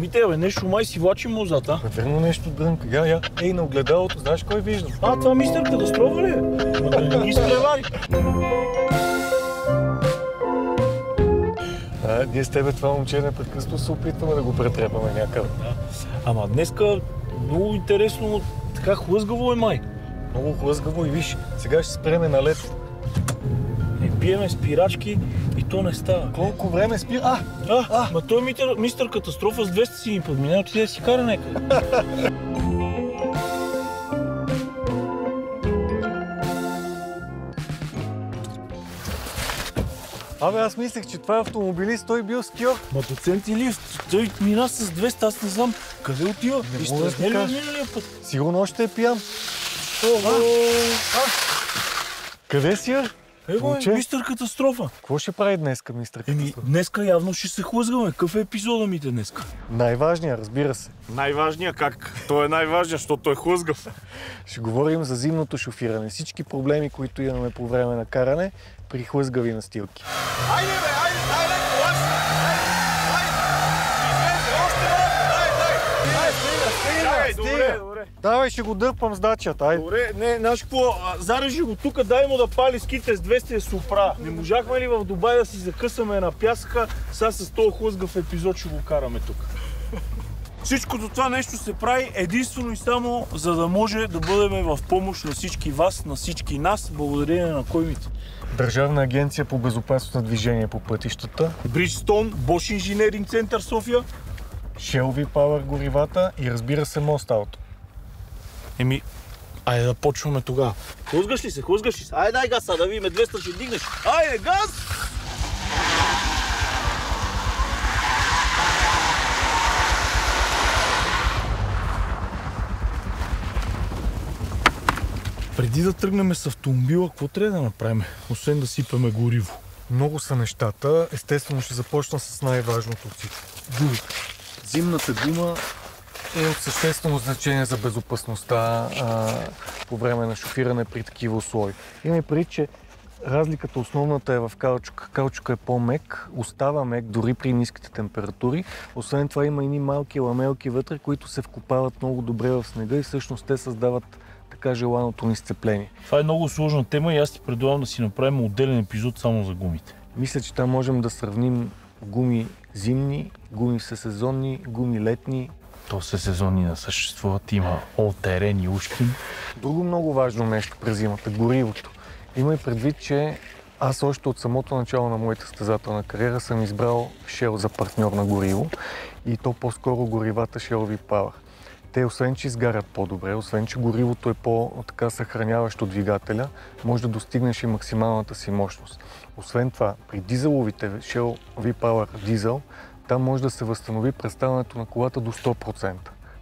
Мите, бе, нещо май си влачи музата. Верно нещо дрънка. Я. Ей, на огледалото, знаеш кой виждам? Това мистер Катастрофа ли е? Ма да не ги изпревари. Ние с тебе това момче непрекъснато се опитваме да го претрепаме някъде. Ама днеска много интересно, така хлъзгаво е май. Много хлъзгаво и виж, сега ще спреме на лед. Пиеме спирачки и то не става. Колко време спи? Ма той мистер Катастрофа с 200 си ми подмина, отиде да си кара някъде. Аз мислех, че това е автомобилист, той бил скиор. Ма доцент Илиев, той мина с 200, аз не знам къде отива. Не мога да ти кажа. Сигурно още е пиян. Къде си я? Мистер Катастрофа. Какво ще прави днеска, мистер Катастрофа? Днеска явно ще се хлъзгаме. Какъв е епизода ми днеска? Най-важният, разбира се. Най-важният как? Той е най-важният, защото той е хлъзгав. Ще говорим за зимното шофиране. Всички проблеми, които имаме по време на каране при хлъзгави настилки. Айде, Добре. Давай, ще го дърпам с дачата, айде. Добре, знаеш какво, зарежи го тук, дай му да пали ските с 200 и се оправя. Не можахме ли в Дубай да си закъсаме на пясъка, сега с този хлъзгав епизод ще го караме тук. Всичкото това нещо се прави единствено и само, за да може да бъдем в помощ на всички вас, на всички нас, благодарение на коймите. Държавна агенция по безопасност на движение по пътищата, Bridgestone, Bosch Инженеринг център София, Shell V-Power горивата и разбира се Most Auto. Айде да почваме тогава. Хлъзгаш ли се? Айде дай газ, да видим 200 ще дигнеш. Айде газ! Преди да тръгнем с автомобила, какво трябва да направим? Освен да сипеме гориво. Много са нещата. Естествено ще започна с най-важното от всичко. Гумите. Зимната гума е от съществено значение за безопасността по време на шофиране при такива условия. Има преди, че разликата основната е в каучука. Каучука е по-мек, остава мек дори при ниските температури. Освен това има едни малки ламелки вътре, които се вкопават много добре в снега и всъщност те създават така желаното ни сцепление. Това е много сложна тема и аз ти предлагам да си направим отделен епизод само за гумите. Мисля, че там можем да сравним гуми зимни, гуми всесезонни, гуми летни. То всесезонни не съществуват, има all-terrain и ушки. Друго много важно нещо през зимата – горивото. Има и предвид, че аз още от самото начало на моята състезателна кариера съм избрал Shell за партньор на гориво и то по-скоро горивата Shell V-Power. Те освен, че изгарят по-добре, освен, че горивото е по-така съхраняващо двигателя, може да достигнеш и максималната си мощност. Освен това, при дизеловите Shell V-Power дизел, там може да се възстанови представянето на колата до 100%,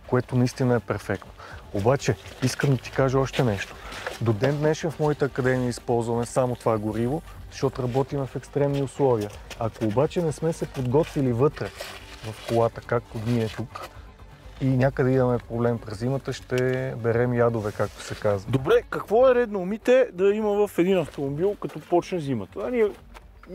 което наистина е перфектно. Обаче, искам да ти кажа още нещо. До ден днешен в моята академия използваме само това гориво, защото работим в екстремни условия. Ако обаче не сме се подготвили вътре в колата, както ние тук, и някъде имаме проблем през зимата, ще берем ядове, както се казва. Добре, какво е редно умите да има в един автомобил, като почне зимата?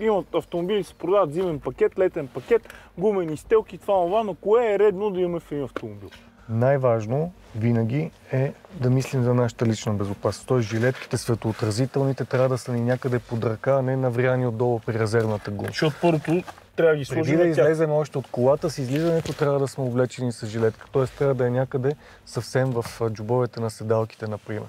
Имат автомобили, се продават зимен пакет, летен пакет, гумени стелки, това, но кое е редно да имаме в един автомобил? Най-важно винаги е да мислим за нашата лична безопасност. Тоест жилетките, светоотразителните трябва да са ни някъде под ръка, а не навряни отдолу при резервната гума. Защото първото трябва да ги сложим. Преди да излезем още от колата, с излизането трябва да сме облечени с жилетка. Тоест трябва да е някъде съвсем в джобовете на седалките, например.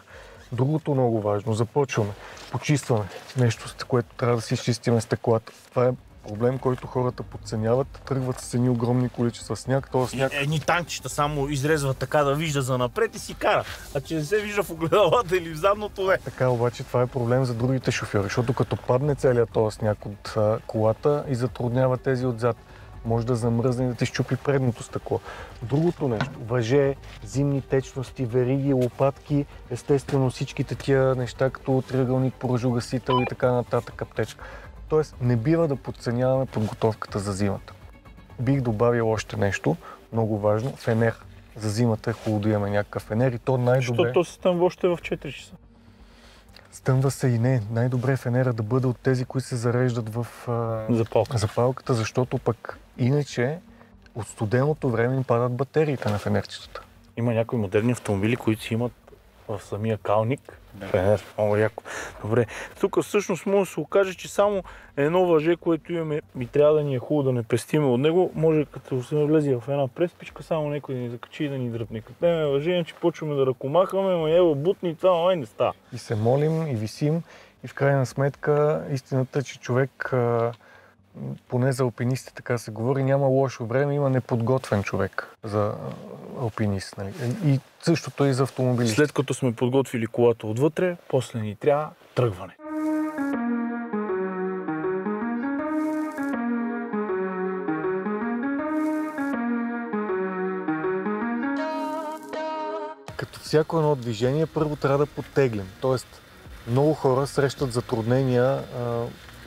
Другото много важно, започваме, почистваме нещо, с което трябва да си изчистиме стъклата. Това е проблем, който хората подценяват. Тръгват с едни огромни количества сняг. Едни танчета само изрезват така да вижда за напред и си кара. А че не се вижда в огледалата или в задното, не. Така, обаче това е проблем за другите шофьори, защото като падне целият този сняг от колата и затруднява тези отзад, може да замръзне и да ти щупи предното стъкло. Другото нещо, въже, зимни течности, вериги, лопатки, естествено всичките тия неща, като триъгълник, поражогасител и така нататък, аптечка. Тоест, не бива да подценяваме подготовката за зимата. Бих добавил още нещо, много важно, фенер. За зимата е хубаво да имаме някакъв фенер и то най-добре... Защото се стъмва още в 4 часа. Стъмва се и не. Най-добре е фенера да бъде от тези, които се зареждат в запалката, защото пък иначе от студеното време им падат батериите на фенерчетата. Има някои модерни автомобили, които си имат в самия калник фенер. Много яко. Добре, тук всъщност може да се окаже, че само едно въже, което имаме и трябва да ни е хубаво да не пестиме от него, може като се навлезе в една преспичка, само някой да ни закачи и да ни дръпне. Като неме въже, че почваме да ръкомахаме, ма ева бутни, това май не става. И се молим, и висим, и в крайна сметка истината е, че човек, поне за алпинистите така се говори, няма лошо време, има неподготвен човек за алпинист. Нали? И същото и за автомобилист. След като сме подготвили колата отвътре, после ни трябва тръгване. Като всяко едно движение, първо трябва да подтеглим. Тоест, много хора срещат затруднения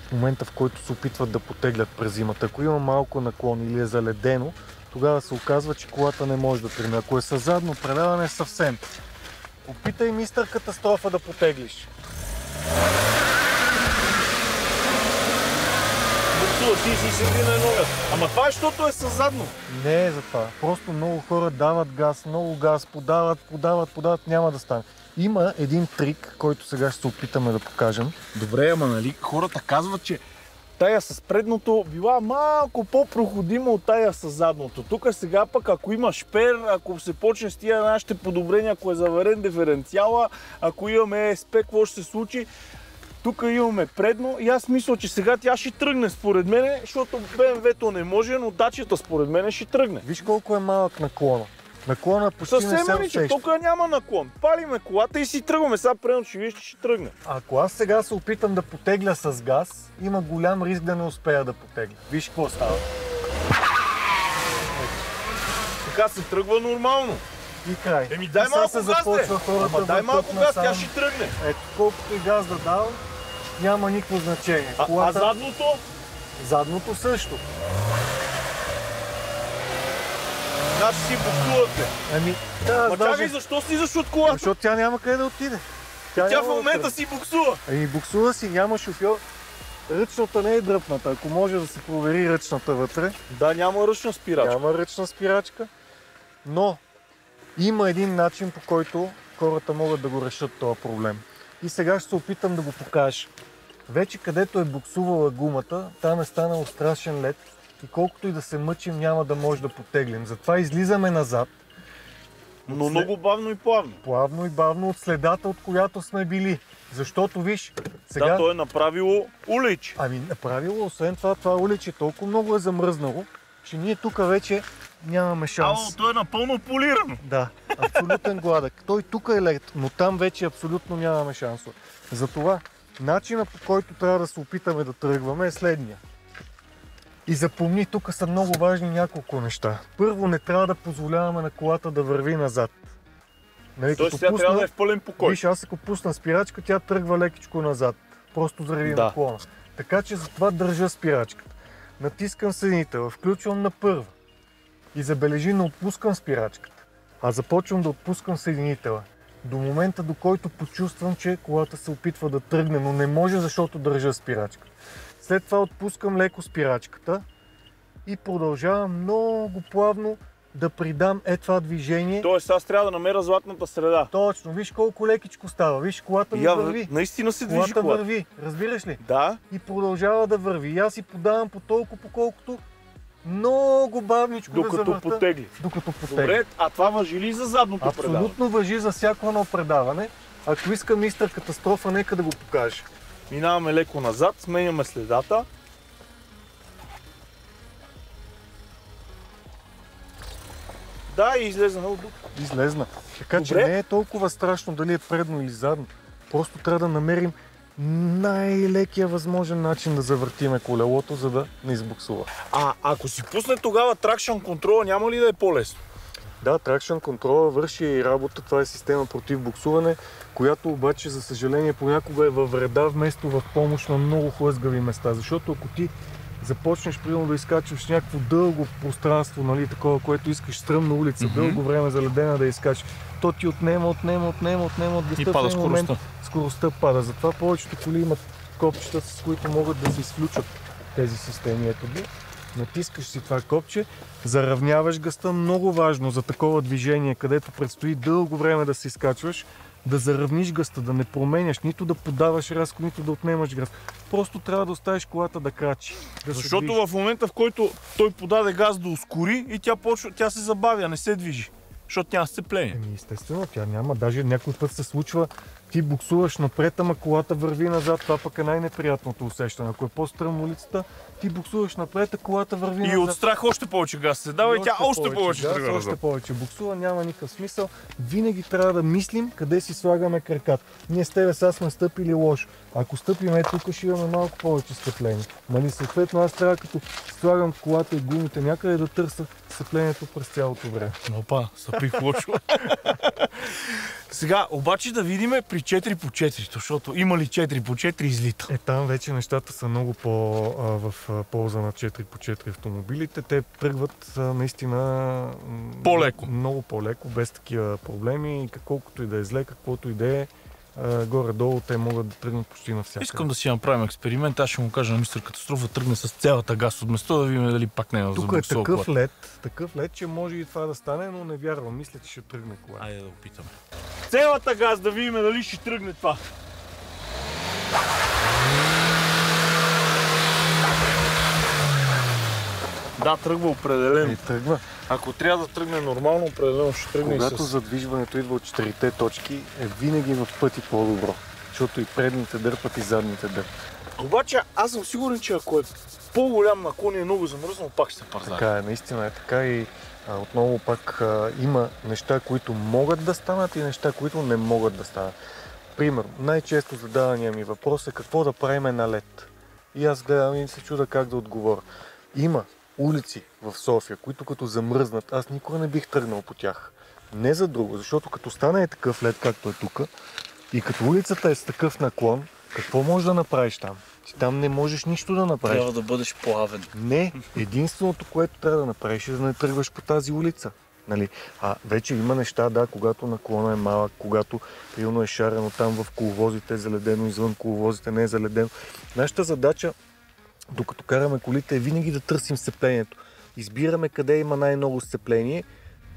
в момента, в който се опитват да потеглят през зимата. Ако има малко наклон или е заледено, тогава се оказва, че колата не може да тръгне. Ако е със задно преляване, съвсем. Опитай мистер Катастрофа да потеглиш. Буксува, ти си седи на едно място. Ама това е, защото е със задно. Не е за това. Просто много хора дават газ, много газ, подават, няма да стане. Има един трик, който сега ще се опитаме да покажем. Добре, ама нали хората казват, че тая с предното била малко по-проходима от тая с задното. Тук сега пък, ако има шпер, ако се почне с тия нашите подобрения, ако е заварен диференциала, ако имаме СП, какво ще се случи? Тук имаме предно и аз мисля, че сега тя ще тръгне според мене, защото BMW-то не може, но дачата според мене ще тръгне. Виж колко е малък наклона. Наклона почти не се Съвсем ниче, тук няма наклон. Палиме колата и си тръгваме. Сега предно ще виж, че ще тръгне. Ако аз сега се опитам да потегля с газ, има голям риск да не успея да потегля. Виж какво става. Така се тръгва нормално. И край. Еми дай малко газ, Ама дай малко газ, тя ще тръгне. Ето, колкото и газ да давам, няма никакво значение. А задното? Задното също. Значи си буксувате. Ами, да, Ма чакай, защо слизаш от колата? Защото тя няма къде да отиде. Тя в момента си буксува. Ами буксува си, няма шофьор. Ръчната не е дръпната, ако може да се провери ръчната вътре. Да, няма ръчна спирачка. Няма ръчна спирачка, но има един начин, по който хората могат да го решат този проблем. И сега ще се опитам да го покажа. Вече където е буксувала гумата, там е станал страшен лед и колкото и да се мъчим, няма да може да потеглим. Затова излизаме назад. Но много бавно и плавно. Плавно и бавно от следата, от която сме били. Защото виж, сега... Да, то е направило уличе. Ами направило, освен това уличе толкова много е замръзнало, че ние тук вече нямаме шанс. Ало, то е напълно полирано. Да, абсолютен гладък. Той тук е лед, но там вече абсолютно нямаме шансове. Затова начинът, по който трябва да се опитаме да тръгваме е следния. И запомни, тук са много важни няколко неща. Първо, не трябва да позволяваме на колата да върви назад. Нали, тоест сега трябва да е в пълен покой. Виж, аз ако пусна спирачка, тя тръгва лекичко назад. Просто заради наклона. Така че затова държа спирачката. Натискам съединителя, включвам на първа. И забележи, не отпускам спирачката, а започвам да отпускам съединителя. До момента, до който почувствам, че колата се опитва да тръгне, но не може, защото държа спирачката. След това отпускам леко спирачката и продължавам много плавно да придам това движение. Тоест аз трябва да намеря златната среда. Точно, виж колко лекичко става, виж колата ми върви. Наистина се движи колата. Върви, разбираш ли? Да. И продължава да върви. И аз си подавам по толкова, по колкото много бавничко докато да завърта. потегли. Докато потегли. Добре, а това важи ли за задното предаване? Абсолютно важи за всяко едно предаване. Ако иска мистер Катастрофа, нека да го покаже. Минаваме леко назад, сменяме следата. Да, и излезна от дупка. Излезна. Така че не е толкова страшно дали е предно или задно. Просто трябва да намерим най-лекия възможен начин да завъртиме колелото, за да не избуксува. А ако си пусне тогава Traction Control, няма ли да е по-лесно? Да, Traction Control върши и работа. Това е система против буксуване, която обаче, за съжаление, понякога е във вреда, вместо в помощ на много хлъзгави места. Защото ако ти започнеш примерно да изкачваш някакво дълго пространство, нали, такова, което искаш, стръмна улица, дълго време заледена да изкачиш, то ти отнема от гъста. И пада скоростта. Скоростта пада. Затова повечето коли имат копчета, с които могат да се изключат тези системи. Ето ги. натискаш си това копче, заравняваш гъста, много важно за такова движение, където предстои дълго време да се изкачваш, да заравниш гъста, да не променяш, нито да подаваш рязко, нито да отнемаш газ. Просто трябва да оставиш колата да крачи. Защото в момента, в който той подаде газ да ускори и тя се забавя, не се движи. Защото няма сцепление. Естествено, тя няма. Даже някой път се случва, ти буксуваш напред, ама колата върви назад. Това пък е най-неприятното усещане. Ако е по-стръмна улицата, ти буксуваш напред, а колата върви назад. И от страх още повече газ се дава и тя още повече тръгва назад. Още повече буксува, няма никакъв смисъл. Винаги трябва да мислим къде си слагаме краката. Ние с тебе сега сме стъпили лошо. Ако стъпим тук, ще имаме малко повече сцепление. Нали, съответно аз трябва като слагам колата и гумите някъде да търся сцеплението през цялото време. Опа, стъпих лошо. Сега, обаче да видим при 4x4, защото има ли 4x4 излита? Там вече нещата са много в полза на 4x4 автомобилите. Те тръгват наистина по-леко. Много по-леко, без такива проблеми. Колкото и да е зле, каквото и да е, горе-долу те могат да тръгнат почти навсякъде. Искам да си направим експеримент. Аз ще му кажа на мистер Катастрофа, тръгне с цялата газ от место, да видим дали пак не е за Тук е такъв лед, че може и това да стане, но не вярвам. Мисля, че ще тръгне кола. Айде да опитаме. Цялата газ да видим дали ще тръгне това. Да, тръгва определено. И тръгва. Ако трябва да тръгне нормално, определено ще тръгне. Когато задвижването идва от 4-те точки, е винаги в пъти по-добро. Защото и предните дърпат, и задните дърпат. Обаче аз съм сигурен, че ако е по-голям наклон и е много замръзнал, пак ще се парзае. Така е, наистина е така и отново пак има неща, които могат да станат и неща, които не могат да станат. Примерно, най-често задавания ми въпрос е какво да правим на лед. И аз гледам и се чуда как да отговоря. Има улици в София, които като замръзнат, аз никога не бих тръгнал по тях. Не за друго, защото като стане такъв лед, както е тук, и като улицата е с такъв наклон, какво можеш да направиш там? Ти там не можеш нищо да направиш. Трябва да бъдеш плавен. Не, единственото, което трябва да направиш е да не тръгваш по тази улица. Нали? Вече има неща, да, когато наклона е малък, когато примерно е шарено там в коловозите е заледено, извън коловозите не е заледено. Нашата задача, докато караме колите, е винаги да търсим сцеплението. Избираме къде има най-много сцепление,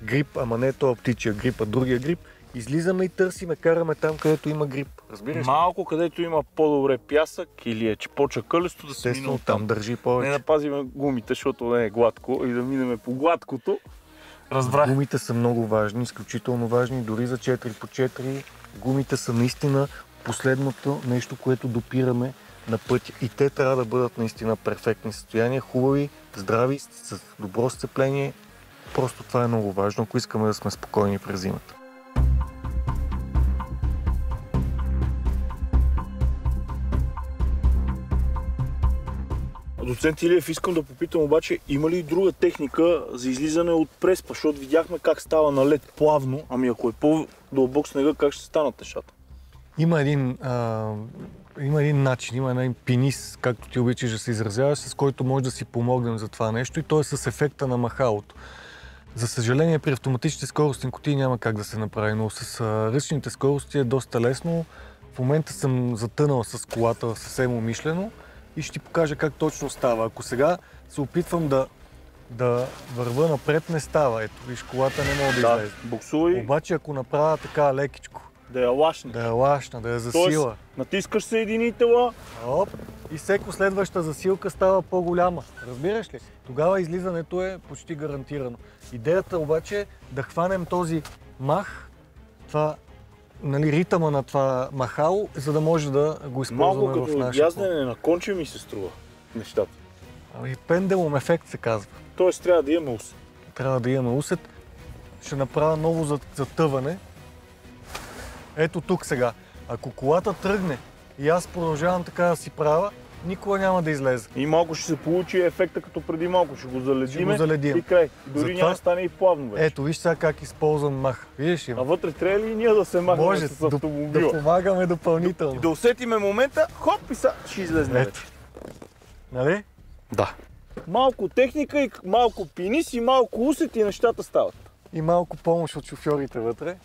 грип, ама не това птичия грип, а другия грип. Излизаме и търсиме, караме там, където има грип. Разбираш? Малко, където има по-добре пясък или е почва кълесто, да се мине там държи повече. Не да пазим гумите, защото не е гладко и да минем по гладкото. Разбрах. Гумите са много важни, изключително важни, дори за 4x4. Гумите са наистина последното нещо, което допираме на пътя. И те трябва да бъдат наистина перфектни състояния, хубави, здрави, с добро сцепление. Просто това е много важно, ако искаме да сме спокойни през зимата. Доцент Илиев, искам да попитам обаче, има ли друга техника за излизане от преспа? Защото видяхме как става на лед плавно, ами ако е по-дълбок снега, как ще станат нещата? Има един начин, има един пенис, както ти обичаш да се изразяваш, с който може да си помогнем за това нещо и то е с ефекта на махалото. За съжаление, при автоматичните скоростни кутии няма как да се направи, но с ръчните скорости е доста лесно. В момента съм затънал с колата съвсем умишлено и ще ти покажа как точно става. Ако сега се опитвам да върва напред, не става. Ето, виж, колата не мога да излезе. Буксувай. Обаче, ако направя така лекичко, да я лашна. Да я лашна, да я засила. Тоест, натискаш съединителя. Оп, и всеко следваща засилка става по-голяма. Разбираш ли? Тогава излизането е почти гарантирано. Идеята обаче е да хванем този мах, това, нали, ритъма на това махало, за да може да го използваме в нашия. Малко като язdeне на конче ми се струва нещата. Ами пенделум ефект се казва. Тоест трябва да имаме усет. Трябва да имаме усет. Ще направя ново затъване. Ето тук сега. Ако колата тръгне и аз продължавам така да си правя, никога няма да излезе. И малко ще се получи ефекта като преди малко. Ще го заледим. И край. Дори няма да стане и плавно вече. Ето, виж сега как използвам мах. Видиш ли? А вътре трябва ли и ние да се махнем с автомобила? Да помагаме допълнително. Да усетиме момента, хоп и сега ще излезне вече. Нали? Да. Малко техника и малко пенис и малко усет и нещата стават. И малко помощ от шофьорите вътре.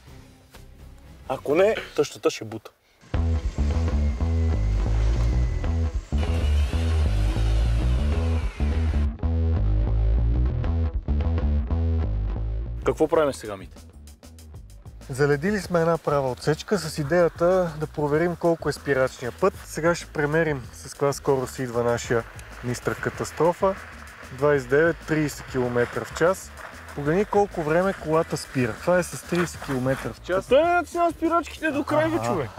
Ако не, тъщата ще бута. Какво правим сега, Мите? Заледили сме една права отсечка с идеята да проверим колко е спирачния път. Сега ще премерим с каква скорост идва нашия Мистър Катастрофа. 29-30 км в час. Погледни колко време колата спира. Това е с 30 км в час. Той не натисна спирачките до край, бе, човек.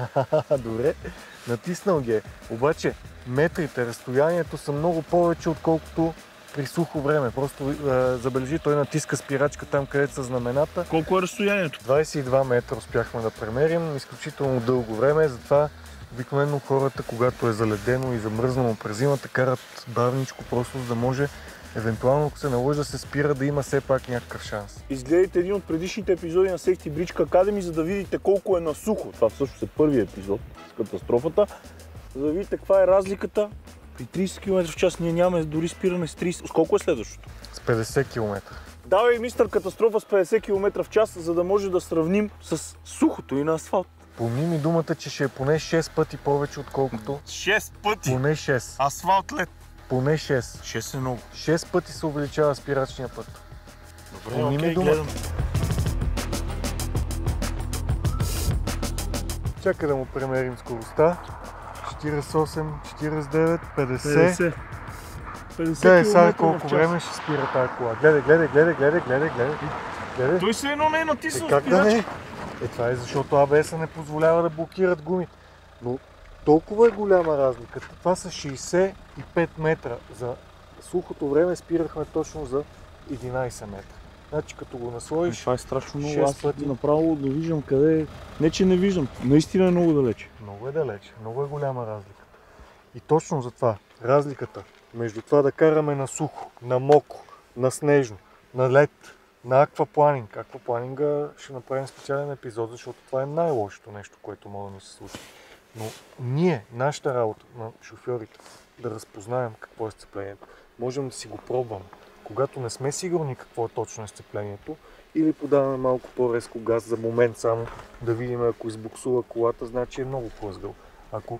Добре, натиснал ги е. Обаче метрите, разстоянието са много повече, отколкото при сухо време. Просто забележи, той натиска спирачка там, където са знамената. Колко е разстоянието? 22 метра успяхме да премерим, изключително дълго време, затова обикновено хората, когато е заледено и замръзнало през зимата, карат бавничко, просто за да може евентуално, ако се наложи да се спира, да има все пак някакъв шанс. Изгледайте един от предишните епизоди на Safety Bridge Academy, за да видите колко е насухо. Това всъщност е първият епизод с катастрофата. За да видите каква е разликата. При 30 км в час ние нямаме дори спиране с 30. С колко е следващото? С 50 км. Давай Мистър Катастрофа с 50 км в час, за да може да сравним с сухото и на асфалт. Помни ми думата, че ще е поне 6 пъти повече, отколкото... 6 пъти? Поне 6. Асфалт лед. Поне 6. 6 е много. 6 пъти се увеличава спирачния път. Добре, окей, гледам. Чакай да му премерим скоростта. 48, 49, 50. 50 Гледай сега км колко време ще спира тази кола. Гледай. Той се едно не е натиснал Как да спирачка. не? Това е защото ABS-а не позволява да блокират гуми. Но толкова е голяма разликата. Това са 65 метра. За сухото време спирахме точно за 11 метра. Значи като го наслоиш... Това е страшно много. 6 Аз пъти. направо да виждам къде е. Не, че не виждам. Наистина е много далече. Много е далече. Много е голяма разликата. И точно за това разликата между това да караме на сухо, на мокро, на снежно, на лед, на аквапланинг. Аквапланинга ще направим специален епизод, защото това е най-лошото нещо, което може да ни се случи. Но ние, нашата работа на шофьорите, да разпознаем какво е сцеплението, можем да си го пробваме. Когато не сме сигурни какво е точно е сцеплението, или подаваме малко по-резко газ за момент само да видим, ако избуксува колата, значи е много плъзгал. Ако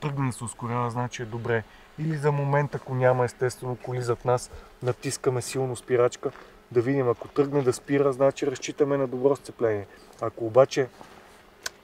тръгне да се ускорява, значи е добре. Или за момент, ако няма естествено коли зад нас, натискаме силно спирачка, да видим, ако тръгне да спира, значи разчитаме на добро сцепление. Ако обаче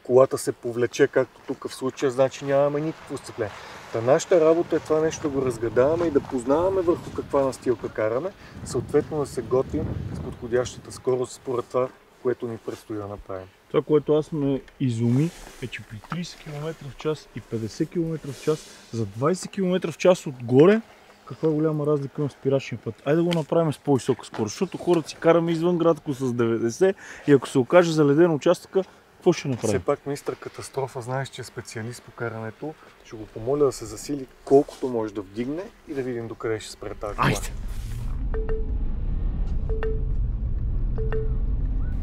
колата се повлече, както тук в случая, значи нямаме никакво сцепление. Та нашата работа е това нещо да го разгадаваме и да познаваме върху каква настилка караме, съответно да се готвим с подходящата скорост според това, което ни предстои да направим. Това, което аз ме изуми, е, че при 30 км в час и 50 км в час, за 20 км в час отгоре, каква голяма разлика има в спирачния път. Айде да го направим с по-висока скорост, защото хората си караме извън градко с 90 и ако се окаже заледен участъка, какво ще направим? Все пак Мистър Катастрофа, знаеш, че е специалист по карането. Ще го помоля да се засили колкото може да вдигне и да видим докъде ще спре тази кола. Айде!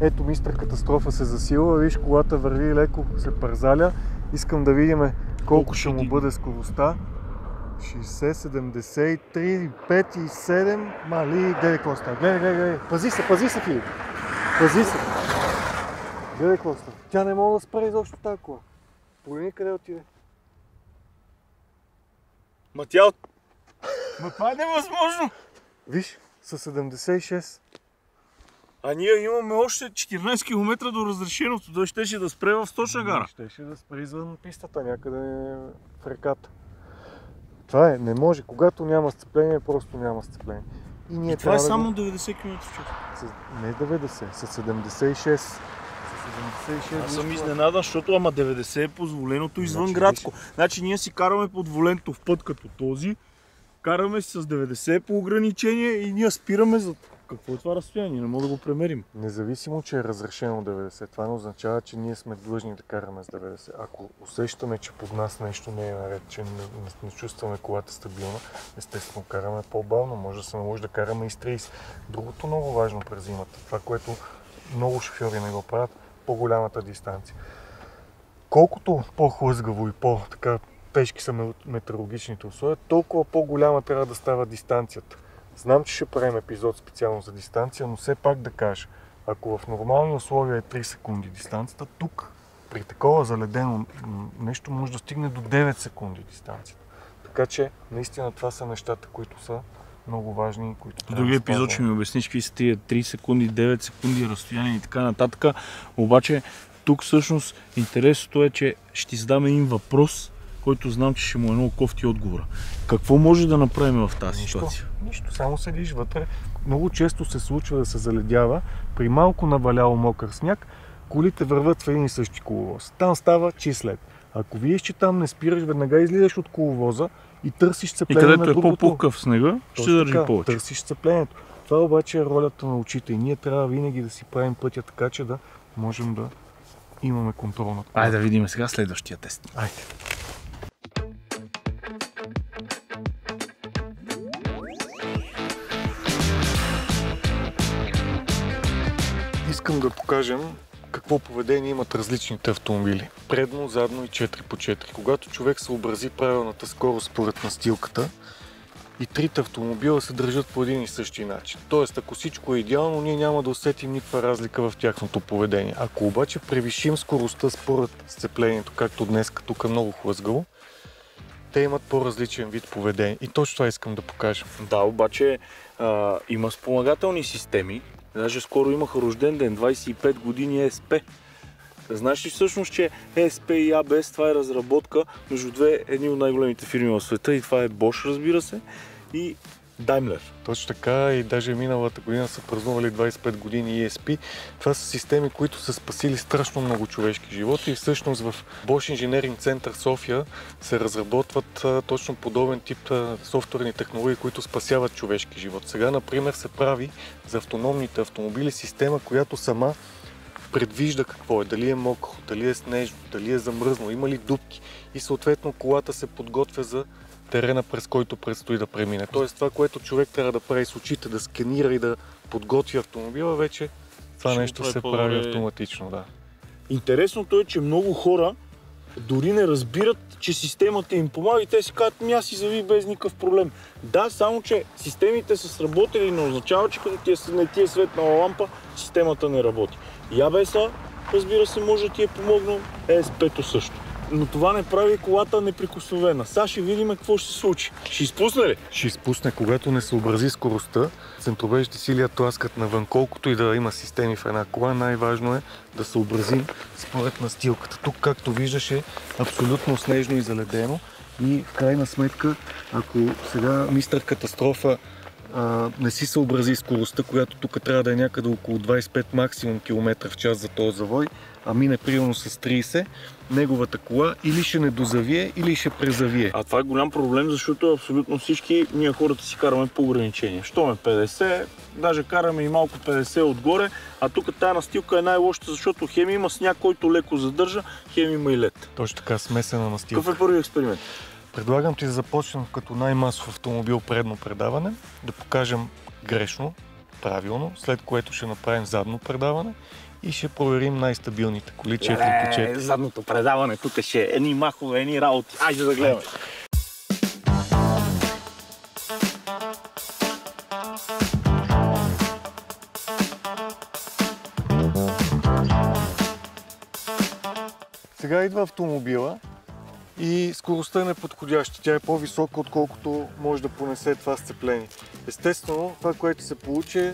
Ето Мистър Катастрофа се засилва, виж колата върви леко, се парзаля. Искам да видим колко ще му бъде скоростта. 60, 73, 5 и 7. Мали, гледай какво става. Гледай. Пази се, Филип. Пази се. Гледай какво става. Тя не може да спре изобщо тази кола. Погледни къде отиде. Ма това е невъзможно! Виж, с 76. А ние имаме още 14 км до разрешеното. Той щеше да спре в сточна гара. Щеше да спре извън пистата, някъде в реката. Това е, не може. Когато няма сцепление, просто няма сцепление. И ние това е само 90 км в час. Не 90, с 76. Аз съм изненадан, защото 90 е позволеното извън градско. Значи ние си караме под волентов път като този, караме си с 90 по ограничение и ние спираме за... Какво е това разстояние? Не мога да го премерим. Независимо, че е разрешено 90, това не означава, че ние сме длъжни да караме с 90. Ако усещаме, че под нас нещо не е наред, че не чувстваме колата стабилна, естествено караме по-бавно, може да се наложи да караме и с 30. Другото много важно през зимата, това, което много шофьори не го правят, по-голямата дистанция. Колкото по-хлъзгаво и по-така тежки са метеорологичните условия, толкова по-голяма трябва да става дистанцията. Знам, че ще правим епизод специално за дистанция, но все пак да кажа, ако в нормални условия е 3 секунди дистанцията, тук при такова заледено нещо може да стигне до 9 секунди дистанцията. Така че наистина това са нещата, които са много важни, които В другия епизод ще ми обясниш какви са тия 3 секунди, 9 секунди разстояние и така нататък. Обаче тук всъщност интересното е, че ще ти задам един въпрос, който знам, че ще му е много кофти отговора. Какво може да направим в тази ситуация? Нищо, само седиш вътре. Много често се случва да се заледява. При малко наваляло мокър сняг, колите върват в един и същи коловоз. Там става чист лед. Ако видиш, че там не спираш, веднага излизаш от коловоза и търсиш сцепление на другото. И където е по-пухкав снега, ще държи повече. Търсиш сцеплението. Това обаче е ролята на очите и ние трябва винаги да си правим пътя така, че да можем да имаме контрол над това. Айде да видим сега следващия тест. Айде. Искам да покажем какво поведение имат различните автомобили. Предно, задно и 4x4. Когато човек съобрази правилната скорост според настилката, и трите автомобила се държат по един и същи начин. Тоест, ако всичко е идеално, ние няма да усетим никаква разлика в тяхното поведение. Ако обаче превишим скоростта според сцеплението, както днес тук е много хлъзгаво, те имат по-различен вид поведение. И точно това искам да покажа. Да, обаче има спомагателни системи. Даже скоро имаха рожден ден, 25 години ЕСП. Знаеш ли всъщност, че ЕСП и АБС това е разработка между едни от най-големите фирми в света и това е Bosch, разбира се, и Daimler. Точно така и даже миналата година са празнували 25 години ESP. Това са системи, които са спасили страшно много човешки животи и всъщност в Bosch Engineering Center София се разработват точно подобен тип софтуерни технологии, които спасяват човешки живот. Сега, например, се прави за автономните автомобили система, която сама предвижда какво е, дали е мокро, дали е снежно, дали е замръзнало, има ли дупки и съответно колата се подготвя за терена, през който предстои да премине. Тоест това, което човек трябва да прави с очите, да сканира и да подготви автомобила, вече това нещо се прави автоматично. Да. Интересното е, че много хора дори не разбират, че системата им помага и те си казват, аз си зави без никакъв проблем. Да, само че системите са сработили, не означава, че като ти е светнала лампа, системата не работи. И ABS-а, разбира се, може да ти е помогнал, ESP-то също. Но това не прави колата неприкосновена. Сега ще видим какво ще се случи. Ще изпусне ли? Ще изпусне, когато не съобрази скоростта. Центробежните сили я тласкат навън. Колкото и да има системи в една кола, най-важно е да съобразим според настилката. Тук, както виждаш, е абсолютно снежно и заледено. И в крайна сметка, ако сега мистер Катастрофа не си съобрази скоростта, която тук трябва да е някъде около 25 максимум км в час за този завой, а мине примерно с 30, неговата кола или ще не дозавие, или ще презавие. А това е голям проблем, защото абсолютно всички ние хората си караме по ограничение. Що ме 50, даже караме и малко 50 отгоре, а тук тая настилка е най-лошата, защото хем има сняг, който леко задържа, хем има и лед. Точно така, смесена настилка. Какъв е първи експеримент? Предлагам ти да започнем като най-масов автомобил предно предаване, да покажем грешно, правилно, след което ще направим задно предаване и ще проверим най-стабилните коли 4x4. Задното предаване, тук ще е едни махове, едни работи. Айде да гледаме. Сега идва автомобила и скоростта е неподходяща. Тя е по-висока, отколкото може да понесе това сцепление. Естествено, това, което се получи,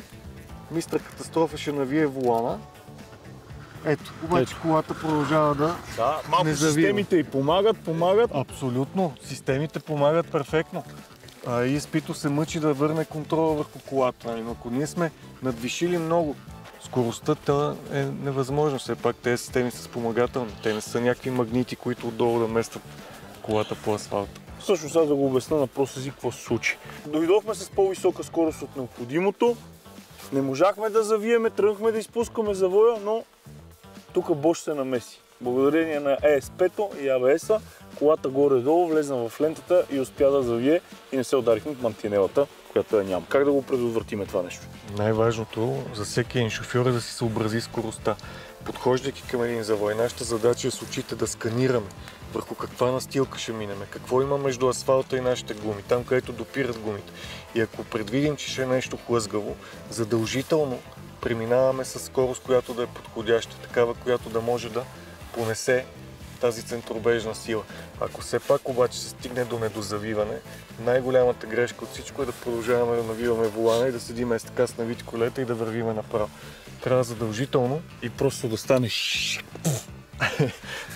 мистер Катастрофа ще навие волана. Ето, обаче колата продължава да малко не завива. Системите й помагат. Абсолютно, системите помагат перфектно. ESP-то се мъчи да върне контрола върху колата. Но ако ние сме надвишили много скоростта, е невъзможно. Все пак тези системи са спомагателни. Те не са някакви магнити, които отдолу да местят колата по асфалта. Всъщност аз да го обясня на прост език какво се случи. Дойдохме с по-висока скорост от необходимото, не можахме да завиеме, тръгнахме да изпускаме завоя, но тук Bosch се намеси. Благодарение на ESP-то и ABS-а, колата горе-долу влезна в лентата и успя да завие и не се ударихме в мантинелата, която я няма. Как да го предотвратиме това нещо? Най-важното за всеки един шофьор е да си съобрази скоростта. Подхождайки към един завой, нашата задача е с очите да сканираме върху каква настилка ще минеме, какво има между асфалта и нашите гуми, там където допират гумите. И ако предвидим, че ще е нещо хлъзгаво, задължително преминаваме с скорост, която да е подходяща, такава, която да може да понесе тази центробежна сила. Ако все пак обаче се стигне до недозавиване, най-голямата грешка от всичко е да продължаваме да навиваме волана и да седим така с навити колета и да вървиме направо. Трябва задължително и просто да станеш.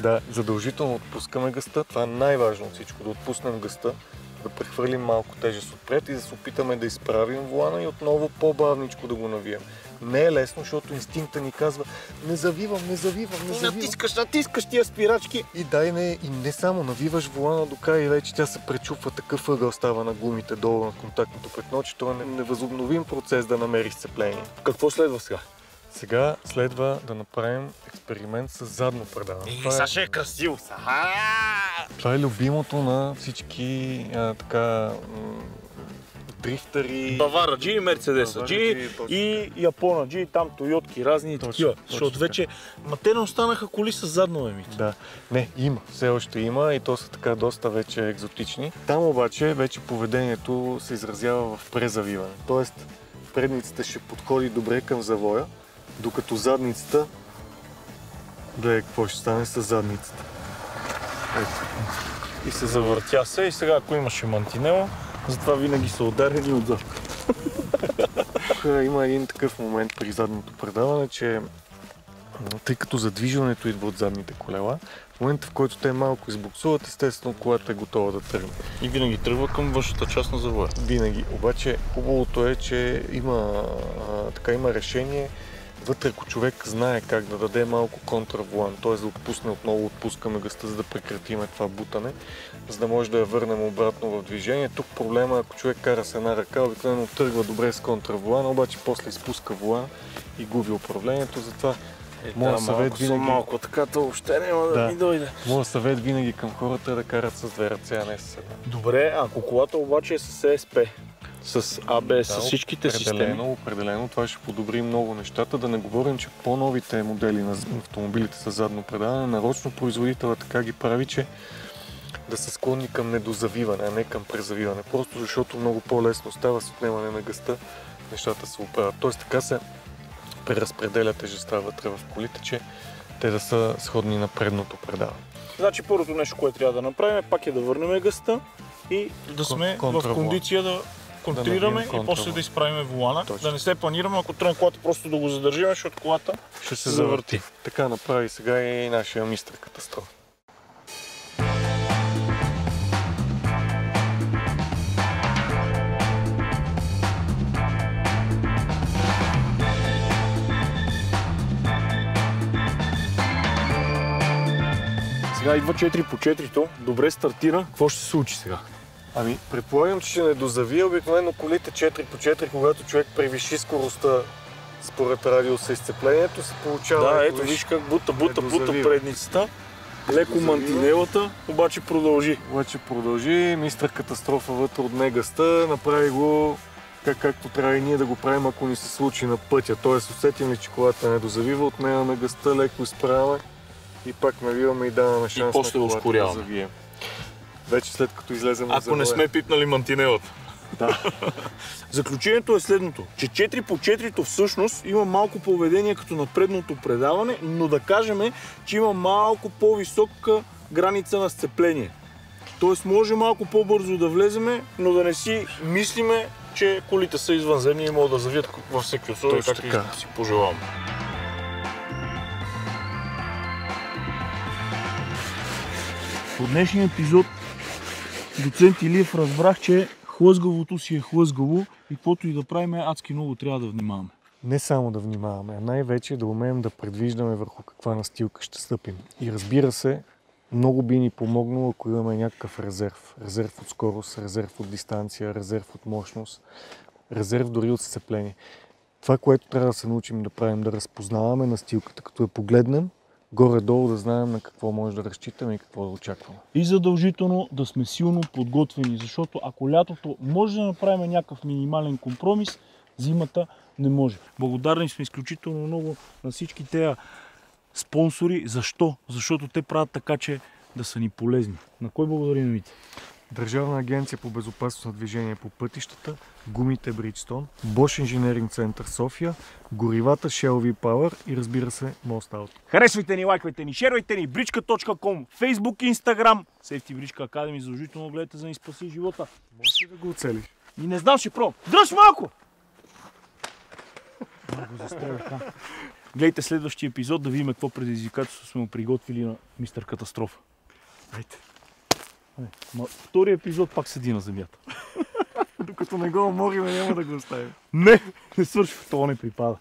Да, задължително отпускаме гъста. Това е най-важно от всичко, да отпуснем гъста, да прехвърлим малко тежест отпред и да се опитаме да изправим волана и отново по-бавничко да го навием. Не е лесно, защото инстинкта ни казва не завивам. Натискаш тия спирачки. И не само навиваш волана до края и вече тя се пречупва, такъв ъгъл става на гумите долу на контактното плетно, че това е невъзобновим процес да намери сцепление. Какво следва сега? Сега следва да направим експеримент с задно предаване. Сега ще е красиво. Това е любимото на всички дрифтъри. Бавара G, Мерцедеса G и Япона G, там Тойотки разни и такива. Защото вече, те не останаха коли с задно емит. Да, не, има, все още има и то са така доста вече екзотични. Там обаче вече поведението се изразява в презавиване. Тоест предницата ще подходи добре към завоя, докато задницата, какво ще стане с задницата. Ето. И се завъртя се и сега ако имаше мантинело, затова винаги са ударени отзад. Има един такъв момент при задното предаване, че тъй като задвижването идва от задните колела, в момента в който те малко избуксуват, естествено колата е готова да тръгне. И винаги тръгва към външната част на завоя. Винаги. Обаче хубавото е, че има решение вътре, ако човек знае как да даде малко контраволан, т.е. да отпусне отново, отпускаме гъста, за да прекратиме това бутане, за да може да я върнем обратно в движение. Тук проблема, ако човек кара с една ръка, обикновено тръгва добре с контраволана, обаче после изпуска волан и губи управлението, затова моят съвет винаги... Малко така, то въобще няма да ми дойде. Моят съвет винаги към хората е да карат с две ръце, а не с една. Добре, ако колата обаче е с ESP, с АБС, с всичките системи. Определено, това ще подобри много нещата. Да не говорим, че по-новите модели на автомобилите с задно предаване, нарочно производителът така ги прави, че да са склонни към недозавиване, а не към презавиване. Просто защото много по-лесно става с отнемане на гъста, нещата се оправят. Тоест така се преразпределя тежестта вътре в колите, че те да са сходни на предното предаване. Значи първото нещо, което трябва да направим, пак е да върнем гъста и да сме в кондиция да контрираме и после да изправим волана. Точно. Да не се планираме, ако тръгне колата, просто да го задържим, защото колата ще се завърти. Така направи сега и нашия мистер катастрофа. Сега идва 4 по 4-то, добре стартира. Какво ще се случи сега? Предполагам, че ще не дозави. Обикновено колите 4 по 4, когато човек превиши скоростта според радиуса и сцеплението, се получава... Да, ето виж как бута предницата. Леко мантинелата, обаче продължи. Мистер катастрофа вътре отне гъста, направи го както трябва и ние да го правим, ако ни се случи на пътя. Тоест усетим ли, че колата не дозавива, отнемаме гъста, леко изправяме и пак навиваме и даваме шанс на колата да завием. Вече след като излезем от завоя. Ако не сме пипнали мантинелата. Да. Заключението е следното, че 4 по 4-то всъщност има малко поведение като на предното предаване, но да кажем, че има малко по-висока граница на сцепление. Тоест може малко по-бързо да влеземе, но да не си мислиме, че колите са извънземни и могат да завият във всеки условия, както си пожелаваме. По днешния епизод доцент Илиев разбрах, че хлъзгавото си е хлъзгаво и каквото и да правим, адски много трябва да внимаваме. Не само да внимаваме, а най-вече да умеем да предвиждаме върху каква настилка ще стъпим. И разбира се, много би ни помогнало, ако имаме някакъв резерв. Резерв от скорост, резерв от дистанция, резерв от мощност, резерв дори от сцепление. Това, което трябва да се научим да правим, да разпознаваме настилката, като я погледнем, горе-долу да знаем на какво може да разчитаме и какво да очакваме. И задължително да сме силно подготвени, защото ако лятото може да направим някакъв минимален компромис, зимата не може. Благодарни сме изключително много на всички тези спонсори. Защо? Защото те правят така, че да са ни полезни. На кой благодарим, Мити? Държавна агенция по безопасност на движение по пътищата, гумите Bridgestone, Bosch Engineering Center София, горивата Shell V-Power и разбира се Most Auto. Харесвайте ни, лайквайте ни, шервайте ни, bridgka.com, Facebook, Instagram, Safety Bridgka Academy, задължително гледайте, за да ни спаси живота. Можеш ли да го оцелиш? И не знам, ще пробвам. Дръж малко! Много застрелях. Гледайте следващия епизод да видим какво предизвикателство сме му приготвили на мистер Катастрофа. Айде. Втори епизод пак седи на земята. Докато не го умориме, няма да го оставим. Не свършва, това не припада.